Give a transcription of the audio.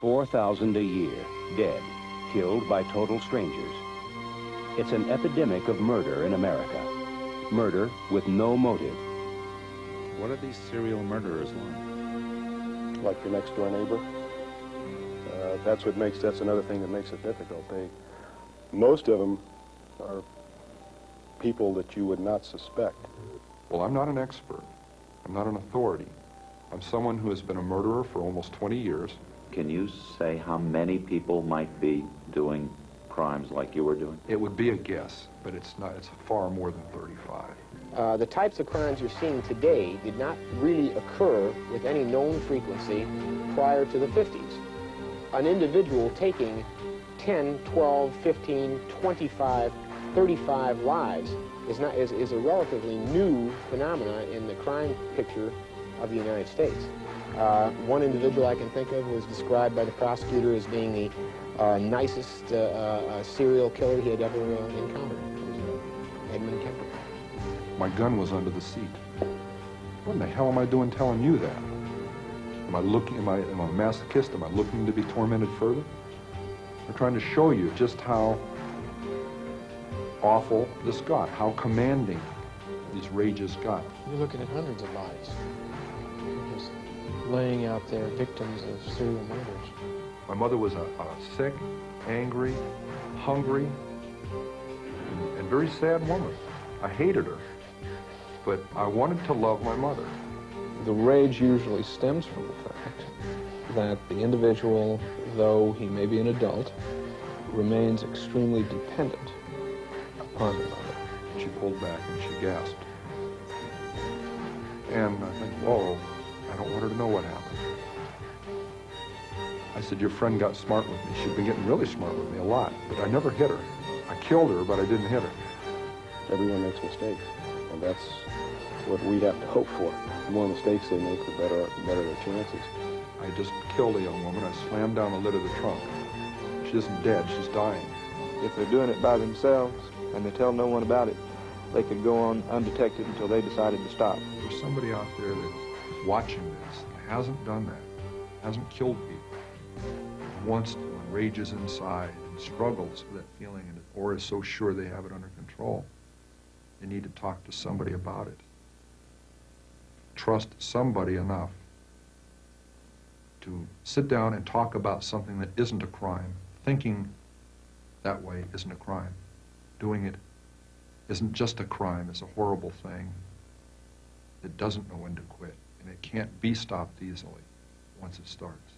4,000 a year, dead, killed by total strangers. It's an epidemic of murder in America. Murder with no motive. What are these serial murderers like? Like your next door neighbor. That's another thing that makes it difficult. Most of them are people that you would not suspect. Well, I'm not an expert. I'm not an authority. I'm someone who has been a murderer for almost 20 years. Can you say how many people might be doing crimes like you were doing? It would be a guess, but it's not. It's far more than 35. The types of crimes you're seeing today did not really occur with any known frequency prior to the 50s. An individual taking 10, 12, 15, 25, 35 lives is a relatively new phenomenon in the crime picture of the United States. One individual I can think of was described by the prosecutor as being the nicest serial killer he had ever encountered. It was Edmund Kemper. My gun was under the seat. What in the hell am I doing telling you that? Am I a masochist? Am I looking to be tormented further? I'm trying to show you just how awful this got, how commanding these rages got. You're looking at hundreds of lives. You're just laying out there victims of serial murders. My mother was a sick, angry, hungry, and very sad woman. I hated her, but I wanted to love my mother. The rage usually stems from the fact that the individual, though he may be an adult, remains extremely dependent upon the mother. She pulled back and she gasped. And I think, whoa, I don't want her to know what happened. I said, your friend got smart with me. She'd been getting really smart with me a lot, but I never hit her. I killed her, but I didn't hit her. Everyone makes mistakes, and that's what we have to hope for. The more mistakes they make, the better their chances. I just killed a young woman. I slammed down the lid of the trunk. She isn't dead, she's dying. If they're doing it by themselves and they tell no one about it, they could go on undetected until they decided to stop. There's somebody out there that is watching this and hasn't done that, hasn't killed people, wants to, and rages inside and struggles with that feeling, or is so sure they have it under control. They need to talk to somebody about it. Trust somebody enough to sit down and talk about something that isn't a crime. Thinking that way isn't a crime. Doing it isn't just a crime, it's a horrible thing. It doesn't know when to quit, and it can't be stopped easily once it starts.